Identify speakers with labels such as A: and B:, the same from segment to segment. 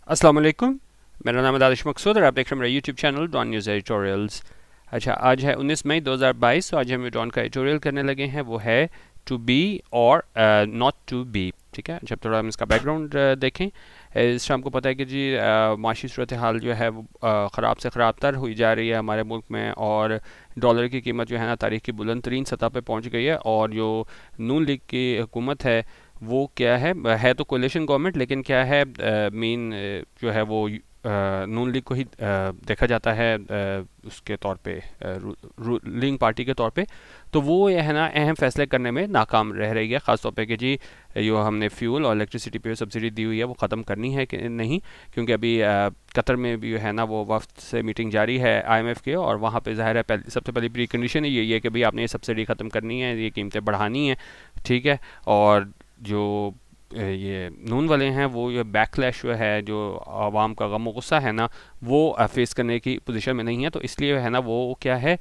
A: अस्सलाम वालेकुम। मेरा नाम है दानिश मकसूद और आप देख रहे हैं मेरा YouTube channel Dawn news editorials. अच्छा, आज है 19 मई 2022। तो आज हम डॉन का एडिटोरियल करने लगे हैं, वो है टू बी और नॉट टू बी। ठीक है, जब थोड़ा हम इसका बैकग्राउंड देखें। इस टाइम को पता है कि जी माशी सूरत हाल जो है वो ख़राब से ख़राब तर हुई जा रही है हमारे मुल्क में, और डॉलर की कीमत जो है ना तारीख की बुलंद तरीन सतह पे पहुंच गई है। और जो नून लीग की हुकूमत वो क्या है तो कोalition गवर्नमेंट, लेकिन क्या है मेन जो है वो नून लीग को ही देखा जाता है उसके तौर पे, रूलिंग पार्टी के तौर पे। तो वो ये है ना अहम फैसले करने में नाकाम रह रही है, ख़ास तौर पे कि जी जो हमने फ्यूल और इलेक्ट्रिसिटी पे सब्सिडी दी हुई है वो ख़त्म करनी है कि नहीं। क्योंकि अभी कतर में भी है ना वो वफ्द से मीटिंग जारी है IMF के, और वहाँ पे ज़ाहिर है सबसे पहली प्री कंडीशन यही है कि भाई आपने ये सब्सिडी ख़त्म करनी है, ये कीमतें बढ़ानी है। ठीक है, और जो ये नून वाले हैं वो ये बैकलैश जो है, जो आवाम का गम गुस्सा है ना, वो फेस करने की पोजीशन में नहीं है। तो इसलिए है ना वो क्या है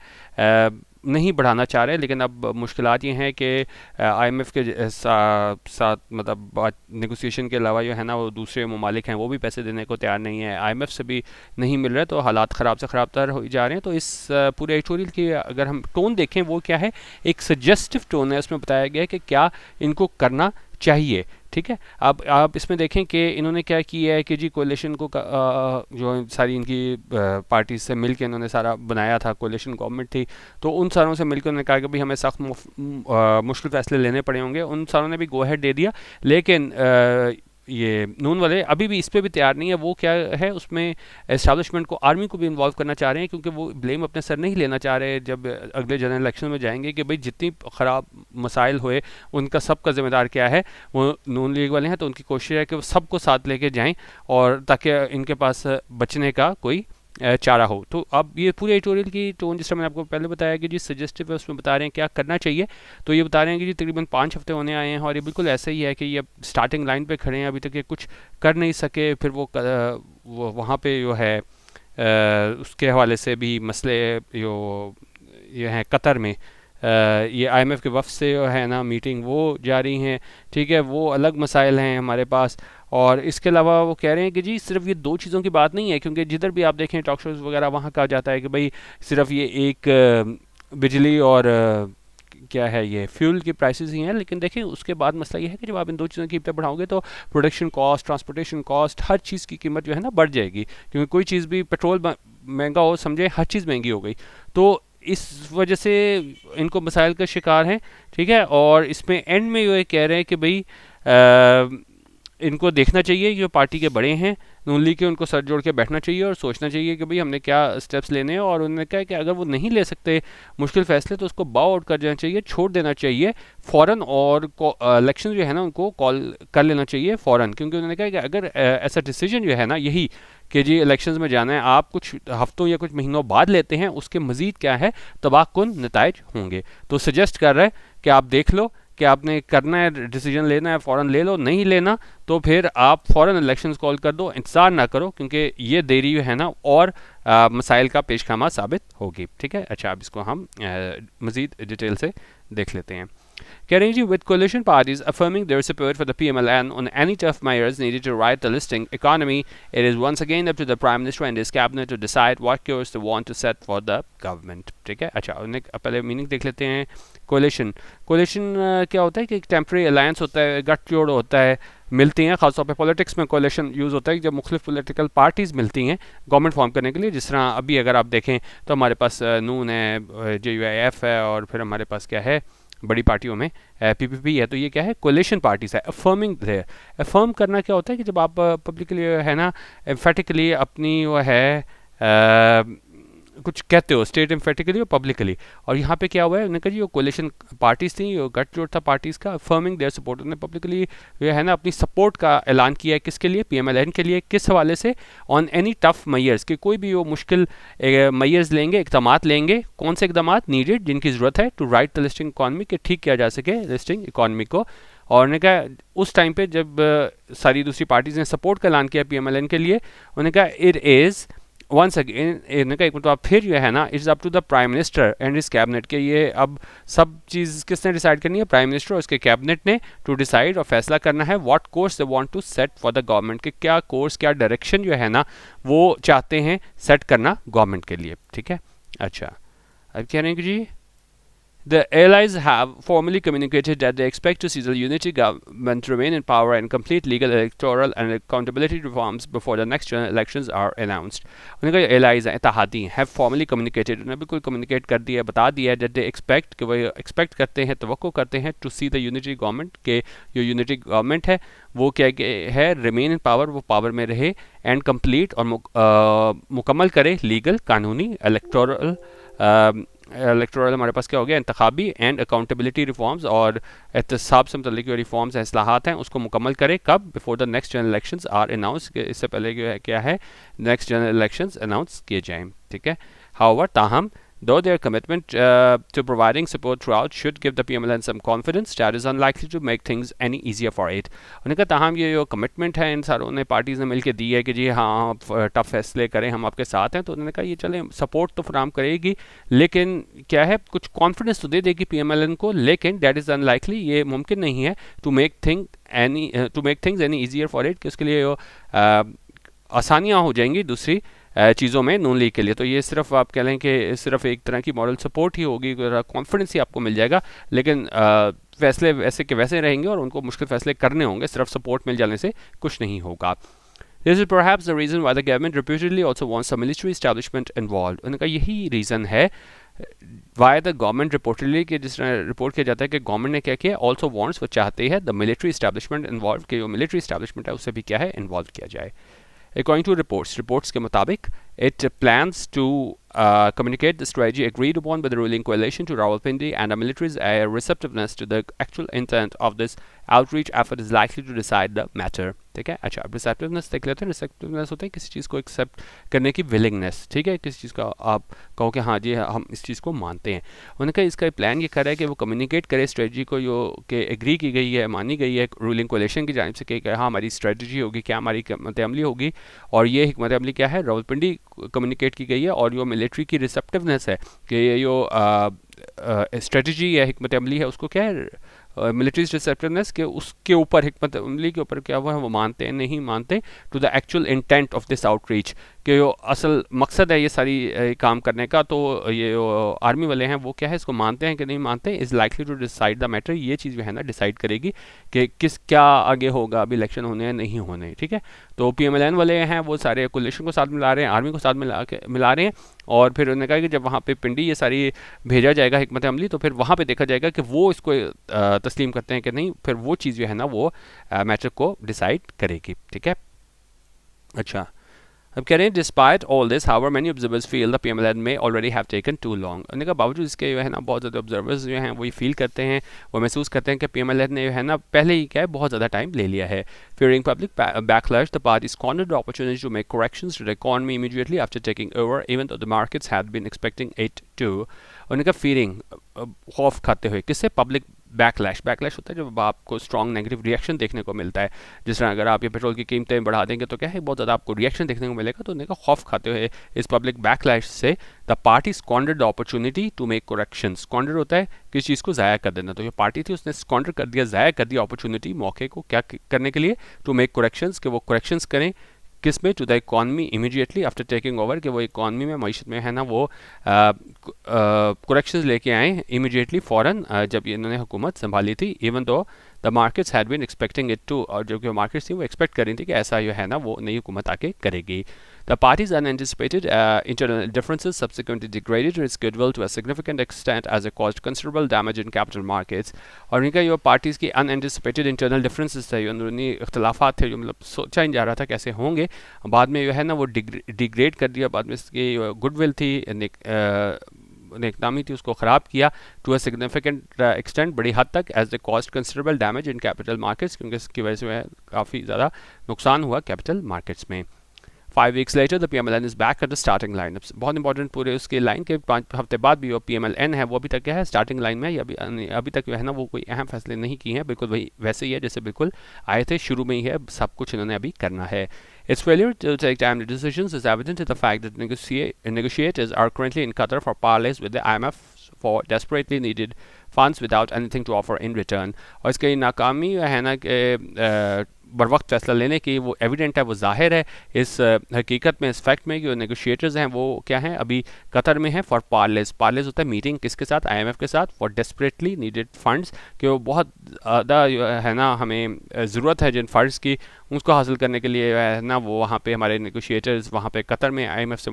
A: नहीं बढ़ाना चाह रहे। लेकिन अब मुश्किलात ये हैं कि IMF के साथ मतलब बात नेगोशिएशन के अलावा जो है ना वो दूसरे ममालिक हैं वो भी पैसे देने को तैयार नहीं है, IMF से भी नहीं मिल रहे। तो हालात ख़राब से ख़राब तर हो जा रहे हैं। तो इस पूरे एडिटोरियल की अगर हम टोन देखें वो क्या है, एक सजेस्टिव टोन है। उसमें बताया गया है कि क्या इनको करना चाहिए। ठीक है, अब आप इसमें देखें कि इन्होंने क्या किया है कि जी कोalition को जो सारी इनकी पार्टीज से मिलकर इन्होंने सारा बनाया था, कोalition गवर्नमेंट थी। तो उन सारों से मिलकर उन्होंने कहा कि भाई हमें सख्त मुश्किल फैसले लेने पड़े होंगे। उन सारों ने भी गो अहेड दे दिया, लेकिन ये नून वाले अभी भी इस पे भी तैयार नहीं है। वो क्या है, उसमें एस्टैब्लिशमेंट को, आर्मी को भी इन्वॉल्व करना चाह रहे हैं, क्योंकि वो ब्लेम अपने सर नहीं लेना चाह रहे जब अगले जनरल इलेक्शन में जाएंगे कि भाई जितनी ख़राब मसाइल हुए उनका सबका ज़िम्मेदार क्या है, वो नून लीग वाले हैं। तो उनकी कोशिश है कि वो सबको साथ लेके जाएं, और ताकि इनके पास बचने का कोई चारा हो। तो अब ये पूरे एडिटोरियल की टोन, जिस तरह मैंने आपको पहले बताया कि जी सजेस्टिव है, उसमें बता रहे हैं क्या करना चाहिए। तो ये बता रहे हैं कि जी तकरीबन 5 हफ्ते होने आए हैं और ये बिल्कुल ऐसा ही है कि ये स्टार्टिंग लाइन पे खड़े हैं, अभी तक ये कुछ कर नहीं सके। फिर वो वहाँ पे जो है उसके हवाले से भी मसले जो ये हैं कतर में, ये IMF के वफ़द से जो है ना मीटिंग वो जारी हैं। ठीक है, वो अलग मसाइल हैं हमारे पास। और इसके अलावा वो कह रहे हैं कि जी सिर्फ ये दो चीज़ों की बात नहीं है, क्योंकि जिधर भी आप देखें टॉक शोज़ वगैरह वहाँ कहा जाता है कि भाई सिर्फ ये एक बिजली और क्या है ये फ्यूल की प्राइसेस ही हैं। लेकिन देखिए उसके बाद मसला ये है कि जब आप इन दो चीज़ों की कीमतें बढ़ाओगे तो प्रोडक्शन कॉस्ट, ट्रांसपोर्टेशन कॉस्ट, हर चीज़ की कीमत जो है ना बढ़ जाएगी। क्योंकि कोई चीज़ भी, पेट्रोल महंगा हो, समझे हर चीज़ महंगी हो गई। तो इस वजह से इनको मसाइल का शिकार हैं। ठीक है, और इसमें एंड में ये कह रहे हैं कि भाई इनको देखना चाहिए कि जो पार्टी के बड़े हैं नून लीग के, उनको सर जोड़ के बैठना चाहिए और सोचना चाहिए कि भाई हमने क्या स्टेप्स लेने हैं। और उन्होंने कहा कि अगर वो नहीं ले सकते मुश्किल फैसले तो उसको बाव आउट कर देना चाहिए, छोड़ देना चाहिए फ़ौरन, और इलेक्शन जो है ना उनको कॉल कर लेना चाहिए फ़ौरन। क्योंकि उन्होंने कहा कि अगर ऐसा डिसीजन जो है ना यही कि जी इलेक्शंस में जाना है, आप कुछ हफ्तों या कुछ महीनों बाद लेते हैं, उसके मज़ीद क्या है तबाहकुन नताइज होंगे। तो सजेस्ट कर रहे हैं कि आप देख लो कि आपने करना है, डिसीजन लेना है, फ़ौरन ले लो। नहीं लेना तो फिर आप फ़ौरन इलेक्शंस कॉल कर दो, इंतज़ार ना करो, क्योंकि ये देरी है ना और मसाइल का पेशखामा साबित होगी। ठीक है, अच्छा अब इसको हम मज़ीद डिटेल से देख लेते हैं। कह रहे हैं जी, with coalition parties affirming their support for the PMLN on any tough measures needed to right the listing economy, it is once again up to the Prime Minister and his cabinet to decide what course they want to set for the government. ठीक है, अच्छा उन्हें पहले meaning देख लेते हैं। कोalition क्या होता है कि एक टेम्प्रेरी अलायंस होता है, गठजोड़ होता है, मिलती हैं। खासतौर पे पॉलिटिक्स में कोalition यूज़ होता है जब मुख्तलिफ पॉलिटिकल पार्टीज़ मिलती हैं गवर्नमेंट फॉर्म करने के लिए। जिस तरह अभी अगर आप देखें तो हमारे पास नून है, JUIF है, और फिर हमारे पास क्या है बड़ी पार्टियों में PPP है। तो ये क्या है, कोलिशन पार्टीज है। अफर्मिंग है, अफर्म करना क्या होता है कि जब आप पब्लिकली है ना एम्फेटिकली अपनी वो है कुछ कहते हो, स्टेट एम्फेटिकली और पब्लिकली। और यहाँ पे क्या हुआ है, उन्होंने कहा जी वो कोलिशन पार्टीज थी, गठजोड़ था पार्टीज का, अफर्मिंग देयर सपोर्ट, उन्होंने पब्लिकली ये है ना अपनी सपोर्ट का ऐलान किया है। किसके लिए, PMLN के लिए। किस हवाले से, ऑन एनी टफ मैयर्स, कि कोई भी वो मुश्किल मैयर्स लेंगे, इकदामात लेंगे। कौन से इकदामात नीडेड, जिनकी ज़रूरत है, to right the listing economy, के ठीक किया जा सके लिस्टिंग इकॉनमी को। और उन्होंने कहा उस टाइम पे जब सारी दूसरी पार्टीज़ ने सपोर्ट का ऐलान किया PMLN के लिए, उन्होंने कहा इट इज़ वंस अगेन इनका एक मतलब फिर जो है ना, it's up to the prime minister and his cabinet के ये अब सब चीज़ किसने डिसाइड करनी है, प्राइम मिनिस्टर और उसके कैबिनेट ने, टू डिसाइड और फैसला करना है what course they want to set for the government, कि क्या कोर्स क्या डायरेक्शन जो है ना वो चाहते हैं सेट करना गवर्नमेंट के लिए, ठीक है। अच्छा, अब कह रहे हैं कि जी the allies have formally communicated that they expect to see the unity government remain in power and complete legal, electoral and accountability reforms before the next general elections are announced. उनका जो allies हैं, इत्तेहादी हैं, have formally communicated, उन्हें बिल्कुल communicate कर दिया, बता दिया that they expect, कि वो expect करते हैं, तवक्को करते हैं to see the unity government, के जो unity government है वो क्या है, remain in power, वो power में रहे, and complete और मुकम्मल करे legal, कानूनी, electoral इलेक्टोरल हमारे पास क्या हो गया, इंतखाबी, एंड अकाउंटेबिलिटी रिफॉर्म्स, और एहतसाब से मतलब जो रिफॉर्म्स हैं, इस्लाहात हैं, उसको मुकम्मल करे कब, before the next general elections are announce, इससे पहले क्या है नेक्स्ट जनरल इलेक्शंस अनाउंस किए जाएँ, ठीक है। हाउएवर ताहम, though their commitment to providing support throughout should give the PMLN some confidence, that is unlikely to make things any easier for it. उन्होंने कहा ताहम ये जो कमिटमेंट है इन सारों ने पार्टीज़ ने मिलकर दी है कि जी हाँ टफ फैसले करें, हम आपके साथ हैं, तो उन्होंने कहा ये चलें सपोर्ट तो फराम करेगी, लेकिन क्या है कुछ कॉन्फिडेंस तो दे देगी PMLN को, लेकिन दैट इज़ अनलाइकली, ये मुमकिन नहीं है to make things any easier for it, कि उसके लिए आसानियाँ हो जाएंगी दूसरी चीज़ों में नून लीग के लिए। तो ये सिर्फ आप कह लें कि सिर्फ एक तरह की मॉरल सपोर्ट ही होगी, कॉन्फिडेंस ही आपको मिल जाएगा, लेकिन फैसले वैसे के वैसे रहेंगे और उनको मुश्किल फैसले करने होंगे, सिर्फ सपोर्ट मिल जाने से कुछ नहीं होगा। This is perhaps the reason why the government reputedly also wants a military establishment involved. उनका यही रीज़न है why the government reportedly, कि जिस तरह रिपोर्ट किया जाता है कि गवर्नमेंट ने क्या किया, also wants, वो चाहते हैं the military establishment involved, कि जो military establishment है उससे भी क्या है इन्वॉल्व किया जाए। According to reports के मुताबिक it plans to communicate the strategy agreed upon by the ruling coalition to Rawalpindi, and the military's receptiveness to the actual intent of this outreach effort is likely to decide the matter, ठीक है। अच्छा, अब receptiveness देख लेते हैं। Receptiveness होता है किसी चीज़ को एक्सेप्ट करने की विलिंगनेस, ठीक है, किसी चीज़ का आप कहो कि हाँ जी हम इस चीज़ को मानते हैं। उन्होंने कहा इसका प्लान ये कर रहा है कि वो कम्युनिकेट करे स्ट्रेटजी को, जो कि एग्री की गई है, मानी गई है रूलिंग कोalition की जानिब से, कि हाँ हमारी स्ट्रेटजी होगी, क्या हमारी हिकमत अमली होगी, और ये हिकमत अमली क्या है, रावलपिंडी कम्युनिकेट की गई है, और जो मिलिट्री की रिसेप्टिवनेस है कि ये जो स्ट्रेटजी या हिकमत अमली है उसको क्या है, मिलिट्री रिसेप्टिवनेस के उसके ऊपर, हिकमत अमली के ऊपर क्या हुआ है वो मानते हैं नहीं मानते, to the actual intent of this outreach, कि जो असल मकसद है ये सारी काम करने का, तो ये आर्मी वाले हैं वो क्या है इसको मानते हैं कि नहीं मानते, is likely to decide the matter, ये चीज़ जो है ना डिसाइड करेगी कि किस क्या आगे होगा, अभी इलेक्शन होने हैं नहीं होने, ठीक है। तो PMLN वाले हैं वो सारे कोलिशन को साथ मिला रहे हैं, आर्मी को साथ मिला रहे हैं, और फिर उन्होंने कहा कि जब वहाँ पे पिंडी ये सारी भेजा जाएगा हिकमत अमली, तो फिर वहाँ पे देखा जाएगा कि वो इसको तस्लीम करते हैं कि नहीं, फिर वो चीज़ जो है ना वो मैटर को डिसाइड करेगी, ठीक है। अच्छा, अब कह रहे हैं despite all this however many observers feel the PMLN में already have taken too long, उन्होंने कहा बावजूद इसके जो है ना बहुत ज़्यादा ऑब्जर्वर्स जो हैं वो ये फील करते हैं, वो महसूस करते हैं कि PMLN ने जो है ना पहले ही क्या है बहुत ज़्यादा टाइम ले लिया है। Fearing public backlash, the party squandered the opportunity to make corrections to the economy immediately after taking over, even though the markets had been expecting it to. उन्होंने कहा फीलिंग खौफ खाते हुए, किससे, पब्लिक बैकलैश होता है जब आपको स्ट्रॉन्ग नेगेटिव रिएक्शन देखने को मिलता है, जिस तरह अगर आप ये पेट्रोल की कीमतें बढ़ा देंगे तो क्या है बहुत ज़्यादा आपको रिएक्शन देखने को मिलेगा, तो उन्होंने खौफ खाते हुए इस पब्लिक बैकलैश से the party squandered the opportunity to make correction, squander होता है किसी चीज़ को ज़ाया कर देना, तो ये पार्टी थी उसने स्क्वांडर कर दिया, ज़ाया कर दिया अपॉर्चुनिटी, मौके को क्या करने के लिए, टू मेक करेक्शंस, कि वो करेक्शंस करें किस में, to the economy immediately after taking over, कि वो इकॉनमी में मईशत में है ना वो करेक्शंस लेके आए इमीडिएटली फ़ौरन जब इन्होंने हुकूमत संभाली थी, even though the markets had been expecting it to, और जो कि मार्केट्स थी वो एक्सपेक्ट कर रही थी कि ऐसा जो है ना वो नई हुकूमत आके करेगी। The party's unanticipated internal differences subsequently degraded its goodwill to a significant extent as it caused considerable damage in capital markets. और इनका जो पार्टीज़ की अनएंटिसिपेटेड इंटरनल डिफरेंसेस थे, अंदरूनी इख्तलाफात थे जो मतलब सोचा ही जा रहा था कैसे होंगे, बाद में जो है ना वो डिग्रेड कर दिया, बाद में इसकी गुडविल थी नेकनामी थी उसको ख़राब किया, टू अ सिग्निफिकेंट एक्सटेंट, बड़ी हद तक, as the cost considerable damage in capital markets, क्योंकि इसकी वजह से काफ़ी ज़्यादा नुकसान हुआ कैपिटल मार्केट्स में। 5 weeks later the PMLN is back at the starting line. बहुत इंपॉर्टेंट पूरे उसके लाइन के 5 हफ्ते बाद भी वो PMLN है वो अभी तक क्या है स्टार्टिंग लाइन में, या अभी तक जो है ना वो कोई अहम फैसले नहीं किए हैं, बिल्कुल वही वैसे ही है जैसे बिल्कुल आए थे, शुरू में ही है, सब कुछ इन्होंने अभी करना है. Its failure to take timely decisions is evident in the fact that negotiators are currently in Qatar for parleys with the IMF for desperately needed funds without anything to offer in return. और इसकी नाकामी है ना कि बर वक्त फैसला लेने की वो एविडेंट है, वो जाहिर है इस हकीकत में, इस फैक्ट में कि जो नेगोशिएटर्स हैं वो क्या हैं अभी कतर में हैं फॉर पार्लेज. पार्लेज होता है मीटिंग किसके साथ, IMF के साथ, फॉर डेस्परेटली नीडेड फंड्स, कि वो बहुत ज़्यादा है ना हमें ज़रूरत है जिन फंड्स की, उसको हासिल करने के लिए है ना वो वहाँ पे हमारे नेगोशिएटर्स वहाँ पे कतर में IMF से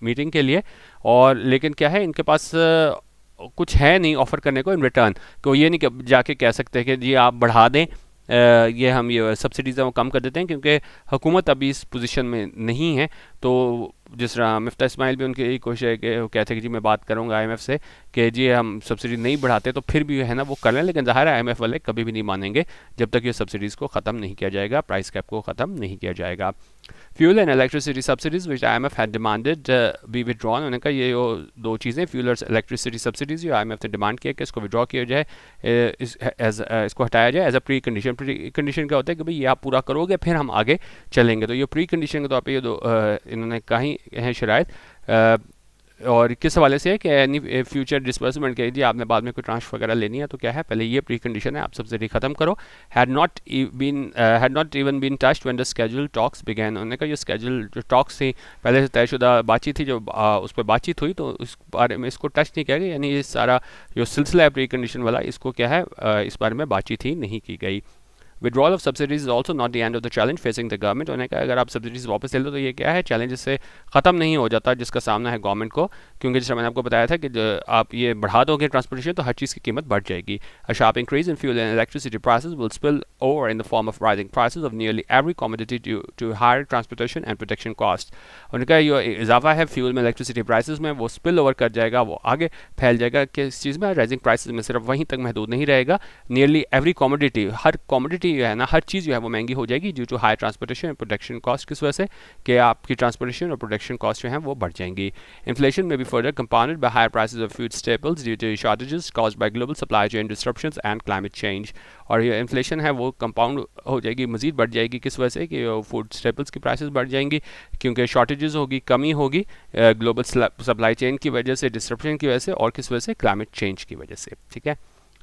A: मीटिंग के लिए. और लेकिन क्या है इनके पास कुछ है नहीं ऑफ़र करने को इन रिटर्न, तो ये नहीं कि जाके कह सकते हैं कि जी आप बढ़ा दें, ये हम ये सब्सिडीज़ हैं वो कम कर देते हैं, क्योंकि हुकूमत अभी इस पोजीशन में नहीं है. तो जिस तरह मिफ्ता इस्माइल भी उनकी यही कोशिश है कि वो कहते हैं कि जी मैं बात करूंगा IMF से कि जी हम सब्सिडी नहीं बढ़ाते, तो फिर भी है ना वो कर लें, लेकिन ज़ाहिर है IMF वाले कभी भी नहीं मानेंगे जब तक ये सब्सिडीज़ को ख़त्म नहीं किया जाएगा, प्राइस कैप को ख़त्म नहीं किया जाएगा. Fuel and electricity subsidies which IMF had demanded be withdrawn. उन्होंने कहा ये दो चीज़ें, फ्यूल और इलेक्ट्रिसिटी सब्सिडीज़ जो IMF ने डिमांड किया कि इसको विड्रॉ किया जाए, इसको हटाया जाए as a precondition. Precondition क्या होता है कि भाई ये आप पूरा करोगे फिर हम आगे चलेंगे, तो ये प्री कंडीशन के तौर पर ये दो इन्होंने कही हैं शराइत. और किस हवाले से है कि एनी फ्यूचर डिसबर्समेंट के जी आपने बाद में कोई ट्रांसफर वगैरह लेनी है तो क्या है पहले ये प्री कंडीशन है, आप सब्सिडी ख़त्म करो. Had not even been touched when the schedule talks began. उन्होंने कहा ये स्केड्यूल जो टॉक्स थी पहले से तयशुदा बातचीत थी जो उस पर बातचीत हुई, तो उस बारे में इसको टच नहीं किया गया, यानी ये सारा जो सिलसिला है प्री कंडीशन वाला इसको क्या है इस बारे में बातचीत ही नहीं की गई. Withdrawal of subsidies is also not the end of the challenge facing the government. उन्होंने कहा अगर आप सब्सिडीज़ वापस ले लो तो ये क्या है चैलेंज इससे ख़त्म नहीं हो जाता जिसका सामना है गवर्नमेंट को, क्योंकि जैसे मैंने आपको बताया था कि आप ये बढ़ा दोगे ट्रांसपोर्टेशन तो हर चीज़ की कीमत बढ़ जाएगी. A sharp increase in fuel and electricity prices will spill over in the form of rising prices of nearly every commodity due to higher transportation and protection costs. उन्होंने कहा ये इजाफा है फ्यूल में इलेक्ट्रिसिटी प्राइसेस में वो spill over कर जाएगा, वो आगे फैल जाएगा कि इस चीज़ में राइजिंग प्राइसेस में सिर्फ वहीं तक महदूद नहीं रहेगा, नियरली एवरी कॉमोडिटी, हर कॉमोडिटी जो है ना हर चीज़ जो है वो महंगी हो जाएगी due to high transportation and production cost. किस वजह से कि आपकी ट्रांसपोर्टेशन और प्रोडक्शन कॉस्ट जो है वो बढ़ जाएंगी. इन्फ्लेशन में भी further compounded by higher prices of food staples due to shortages caused by global supply chain disruptions and climate change. और ये इन्फ्लेशन है वो कंपाउंड हो जाएगी, मजीद बढ़ जाएगी. किस वजह से कि फूड स्टेपल्स की प्राइसेस बढ़ जाएंगी, क्योंकि शॉर्टेजेस होगी, कमी होगी ग्लोबल सप्लाई चेन की वजह से, डिस्ट्रप्शन की वजह से, और किस वजह से क्लाइमेट चेंज की वजह से. ठीक है,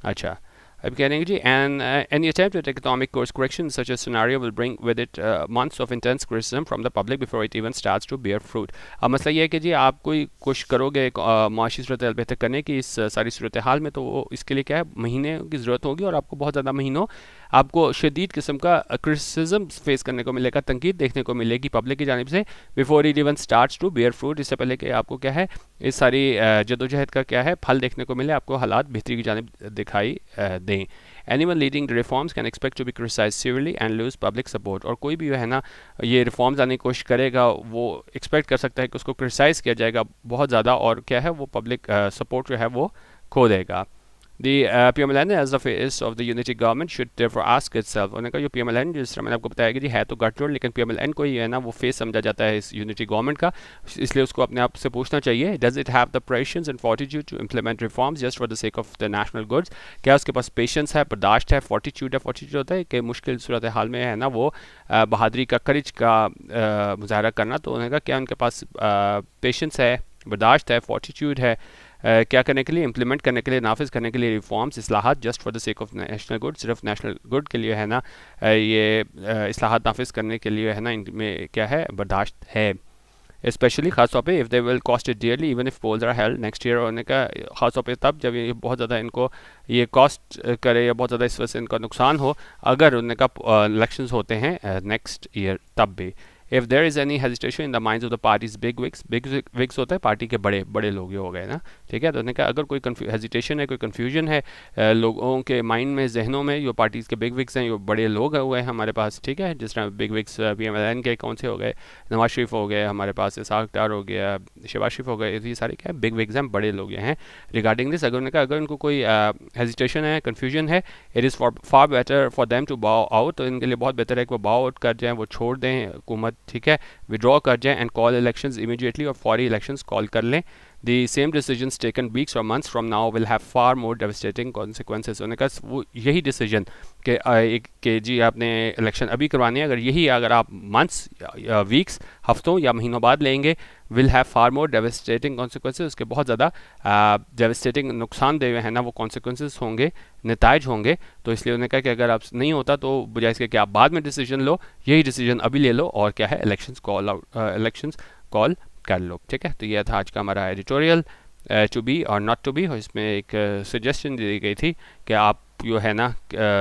A: अच्छा अब कह रहे हैं जी and any attempt at economic course correction in such a scenario will bring with it months of intense criticism from the public before it even starts to bear fruit. अब मसला ये है कि जी आप कोई कोशिश करोगे माशी सूरत हाल बेहतर करने की इस सारी सूरत हाल में, तो इसके लिए क्या है महीने की ज़रूरत होगी और आपको बहुत ज़्यादा महीनों आपको शदीद किस्म का क्रिटिसिज्म फेस करने को मिलेगा, तनकीद देखने को मिलेगी पब्लिक की जानिब से before it even starts to bear fruit. इससे पहले कि आपको क्या है इस सारी जदोजहद का क्या है फल देखने को मिले, आपको हालात बेहतरी की जानिब दिखाई दें. Anyone leading the reforms can expect to be criticized severely and lose public support. और कोई भी है ना ये रिफॉर्म्स लाने की कोशिश करेगा वो एक्सपेक्ट कर सकता है कि उसको क्रिटिसाइज़ किया जाएगा बहुत ज़्यादा, और क्या है वो पब्लिक सपोर्ट जो है वो खो देगा. The PMLN as the face of the unity government should therefore ask itself. उन्होंने कहा जो PMLN जिस तरह मैंने आपको बताया कि जी है तो गठजोड़, लेकिन PMLN को ही है ना वो फेस समझा जाता है इस यूनिटी गवर्नमेंट का, इसलिए उसको अपने आप से पूछना चाहिए does it have the patience and fortitude to implement reforms just for the sake of the national goods. क्या उसके पास पेशेंस है, बर्दाश्त है, fortitude है. fortitude होता है कि मुश्किल सूरत हाल में है ना वो बहादुरी का, करेज का मुजाहरा करना. तो उन्होंने कहा क्या उनके पास पेशेंस है, बर्दाश्त है, fortitude है क्या करने के लिए, इम्प्लीमेंट करने के लिए, नाफिज करने के लिए रिफॉर्म्स, इस्लाहात just for the sake of national good, सिर्फ नेशनल गुड के लिए है ना ये इस्लाहात नाफिज करने के लिए है ना इनमें क्या है बर्दाश्त है. स्पेशली खास तौर पे if they will cost it dearly even if polls are held next year. होने का खास तौर पे तब जब ये बहुत ज़्यादा इनको ये कॉस्ट करे या बहुत ज़्यादा इस वजह से इनका नुकसान हो अगर उनका इलेक्शंस होते हैं नेक्स्ट ईयर तब भी. If there is any hesitation in the minds of the party's big wigs होता है पार्टी के बड़े बड़े लोग हो गए ना, ठीक है. तो उन्होंने कहा अगर कोई हेजिटेशन है, कोई कन्फ्यूजन है लोगों के माइंड में, जहनों में, जो पार्टीज़ के बिग विग्स हैं, जो बड़े लोग हुए हैं हमारे पास, ठीक है, जिस तरह बिग विग्स PMLN के कौन से हो गए, नवाज शरीफ हो गए हमारे पास, इसाक डार हो गया, शहबाज शरीफ हो गए, ये सारे क्या बिग विग्स हैं, बड़े लोग हैं रिगार्डिंग दिस. अगर उन्होंने कहा अगर उनको कोई हेजिटेशन है, कन्फ्यूजन है, it is far better for them to bow out. तो इनके लिए बहुत बेहतर है कि वो बाउ आउट कर जाएँ, वो छोड़ दें हुकूमत ठीक है, विड्रॉ कर जाएं एंड कॉल इलेक्शंस इमीडिएटली, और फौरी इलेक्शंस कॉल कर लें। The same decisions taken weeks or months from now will have far more devastating consequences. उन्होंने कहा वो यही डिसीजन कि जी आपने इलेक्शन अभी करवाने हैं, अगर आप मंथ्स या वीक्स, हफ्तों या महीनों बाद लेंगे, will have far more devastating consequences, उसके बहुत ज़्यादा डेवस्टेटिंग नुकसानदेह है ना वो कॉन्सिक्वेंसेज होंगे, नताइज होंगे। तो इसलिए उन्होंने कहा कि अगर आप नहीं होता तो बजाय इसके कि आप बाद में डिसीजन लो, यही डिसीजन अभी ले लो और क्या है इलेक्शंस कॉल कर लो। ठीक है, तो यह था आज का हमारा एडिटोरियल टू बी और नॉट टू बी, और इसमें एक सजेशन दी गई थी कि आप जो है ना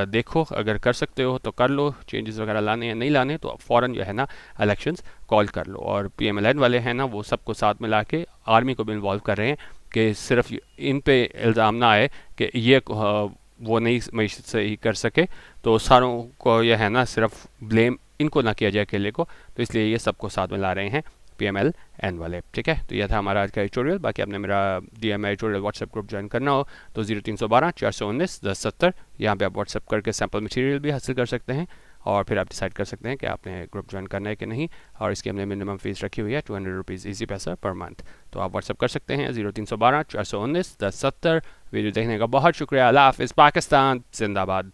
A: देखो, अगर कर सकते हो तो कर लो, चेंजेस वगैरह लाने हैं, नहीं लाने तो फ़ौरन जो है ना इलेक्शंस कॉल कर लो। और PMLN वाले हैं ना वो सबको साथ में ला के आर्मी को भी इन्वॉल्व कर रहे हैं कि सिर्फ इन पे इल्ज़ाम ना आए कि ये वो नहीं मीशत से ही कर सके, तो सारों को यह है ना सिर्फ ब्लेम इनको ना किया जाए अकेले को, तो इसलिए ये सबको साथ में ला रहे हैं PMLN वाले। ठीक है, तो यह था हमारा आज का एडिटोरियल। बाकी आपने मेरा DM editorial WhatsApp group join करना हो तो 0312 419 1070, यहाँ पे आप व्हाट्सएप करके सैम्पल मटेरियल भी हासिल कर सकते हैं, और फिर आप डिसाइड कर सकते हैं कि आपने ग्रुप ज्वाइन करना है कि नहीं। और इसकी हमने मिनिमम फीस रखी हुई है 200 रुपीज़ ईजी पैसा पर मंथ, तो आप व्हाट्सएप कर सकते हैं 0312 419 1070। वीडियो देखने का बहुत शुक्रिया। अल्लाह हाफ़िज़। पाकिस्तान जिंदाबाद।